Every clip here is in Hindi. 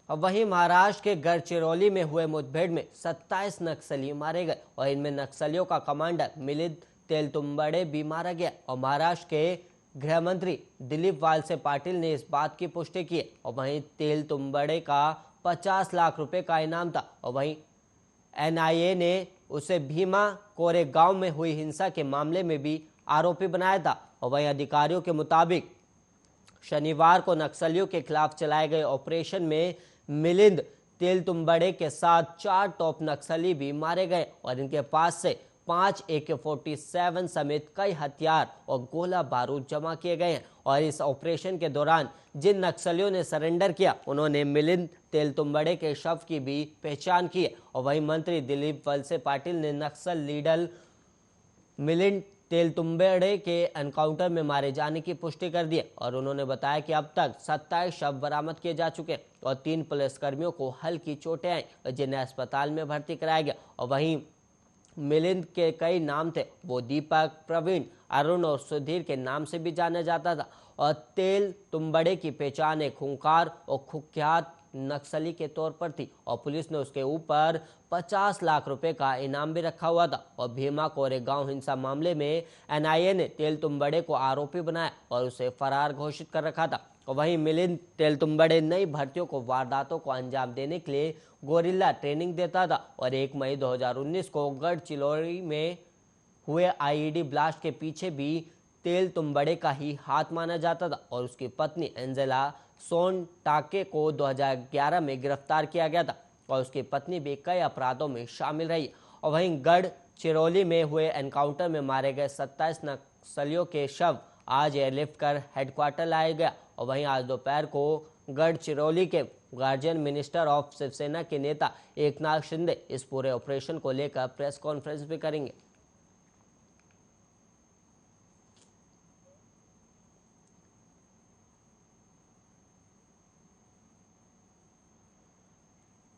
और वहीं महाराष्ट्र के गढ़चिरौली में हुए मुठभेड़ में 27 नक्सली मारे गए और इनमें नक्सलियों का कमांडर मिलिंद तेलतुंबड़े भी मारा गया। और महाराष्ट्र के गृह मंत्री दिलीप वालसे पाटिल ने इस बात की पुष्टि की है। और वहीं तेलतुंबड़े का 50 लाख रुपए का इनाम था। और वहीं एनआईए ने उसे भीमा कोरेगांव में हुई हिंसा के मामले में भी आरोपी बनाया था। और वहीं अधिकारियों के मुताबिक शनिवार को नक्सलियों के खिलाफ चलाए गए ऑपरेशन में मिलिंद तेलतुंबड़े के साथ 4 टॉप नक्सली भी मारे गए और इनके पास से 5 AK-47 समेत कई हथियार और गोला बारूद जमा किए गए हैं। और इस ऑपरेशन के दौरान जिन नक्सलियों ने सरेंडर किया उन्होंने मिलिंद तेलतुंबड़े के शव की भी पहचान की है। और वहीं मंत्री दिलीप वलसे पाटिल ने नक्सल लीडर मिलिंद तेलतुंबड़े के एनकाउंटर में मारे जाने की पुष्टि कर दी है। और उन्होंने बताया कि अब तक 27 शव बरामद किए जा चुके हैं और 3 पुलिसकर्मियों को हल्की चोटें आई जिन्हें अस्पताल में भर्ती कराया गया। और वहीं मिलिंद के कई नाम थे, वो दीपक, प्रवीण, अरुण और सुधीर के नाम से भी जाना जाता था। और तेलतुंबड़े की पहचान एक खूंखार और कुख्यात नक्सली के तौर पर थी और पुलिस ने उसके ऊपर 50 लाख रुपए का इनाम भी रखा हुआ था। और भीमा कोरेगांव हिंसा मामले में एनआईए ने तेलतुंबड़े को आरोपी बनाया और उसे फरार घोषित कर रखा था। और वहीं मिलिंद तेलतुंबड़े नई भर्तियों को वारदातों को अंजाम देने के लिए गोरिल्ला ट्रेनिंग देता था और 1 मई 2019 को गढ़चिरौली में हुए आईईडी ब्लास्ट के पीछे भी तेलतुंबड़े का ही हाथ माना जाता था। और उसकी पत्नी एंजेला सोनटाके को 2011 में गिरफ्तार किया गया था और उसकी पत्नी भी कई अपराधों में शामिल रही। और वहीं गढ़चिरौली में हुए एनकाउंटर में मारे गए 27 नक्सलियों के शव आज एयरलिफ्ट कर हेडक्वार्टर लाया गया। और वहीं आज दोपहर को गढ़चिरौली के गार्जियन मिनिस्टर ऑफ शिवसेना के नेता एकनाथ शिंदे इस पूरे ऑपरेशन को लेकर प्रेस कॉन्फ्रेंस भी करेंगे।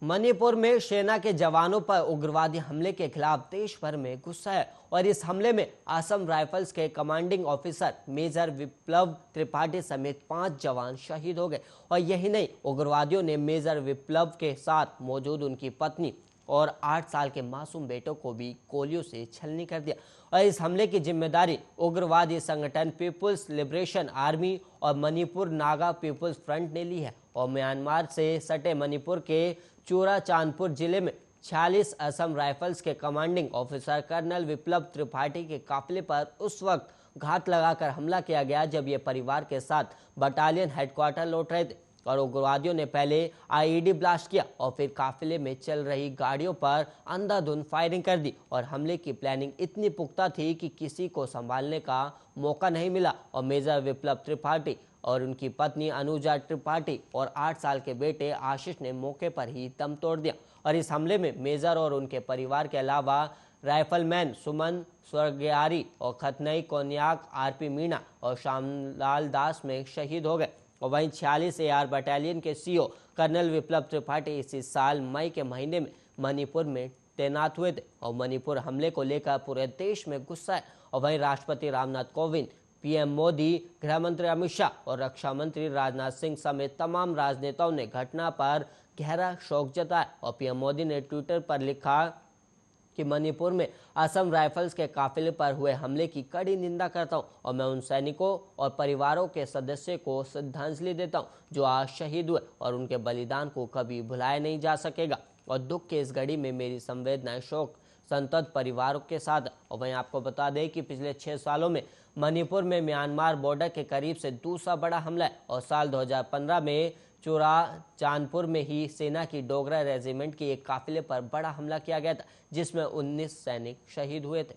मणिपुर में सेना के जवानों पर उग्रवादी हमले के खिलाफ देश भर में गुस्सा है और इस हमले में असम राइफल्स के कमांडिंग ऑफिसर मेजर विप्लव त्रिपाठी समेत 5 जवान शहीद हो गए। और यही नहीं, उग्रवादियों ने मेजर विप्लव के साथ मौजूद उनकी पत्नी और 8 साल के मासूम बेटों को भी गोलियों से छलनी कर दिया। और इस हमले की जिम्मेदारी उग्रवादी संगठन पीपुल्स लिबरेशन आर्मी और मणिपुर नागा पीपुल्स फ्रंट ने ली है। और म्यांमार से सटे मणिपुर के चूराचांदपुर जिले में 46 असम राइफल्स के कमांडिंग ऑफिसर कर्नल विप्लव त्रिपाठी के काफिले पर उस वक्त घात लगाकर हमला किया गया जब ये परिवार के साथ बटालियन हेडक्वार्टर लौट रहे थे। और उग्रवादियों ने पहले आईईडी ब्लास्ट किया और फिर काफिले में चल रही गाड़ियों पर अंधाधुंध फायरिंग कर दी। और हमले की प्लानिंग इतनी पुख्ता थी कि किसी को संभालने का मौका नहीं मिला। और मेजर विप्लव त्रिपाठी और उनकी पत्नी अनुजा त्रिपाठी और 8 साल के बेटे आशीष ने मौके पर ही दम तोड़ दिया। और इस हमले में मेजर और उनके परिवार के अलावा राइफलमैन सुमन स्वर्गियारी और खतनई कोन्याक आरपी मीणा और श्यामलाल दास में शहीद हो गए। और वहीं 46 AR बटालियन के सीओ कर्नल विप्लव त्रिपाठी इसी साल मई के महीने में मणिपुर में तैनात हुए थे। और मणिपुर हमले को लेकर पूरे देश में गुस्सा है। और वहीं राष्ट्रपति रामनाथ कोविंद, पीएम मोदी, गृह मंत्री अमित शाह और रक्षा मंत्री राजनाथ सिंह समेत तमाम राजनेताओं ने घटना पर गहरा शोक जताया। और पीएम मोदी ने ट्विटर पर लिखा कि मणिपुर में असम राइफल्स के काफिले पर हुए हमले की कड़ी निंदा करता हूं और मैं उन सैनिकों और परिवारों के सदस्यों को श्रद्धांजलि देता हूं जो आज शहीद हुए और उनके बलिदान को कभी भुलाया नहीं जा सकेगा। और दुख के इस घड़ी में मेरी संवेदनाएं शोक संतप्त परिवारों के साथ। और वहीं आपको बता दें कि पिछले 6 सालों में मणिपुर में म्यांमार बॉर्डर के करीब से दूसरा बड़ा हमला है। और साल 2015 में चूराचांदपुर में ही सेना की डोगरा रेजिमेंट के एक काफिले पर बड़ा हमला किया गया था जिसमें 19 सैनिक शहीद हुए थे।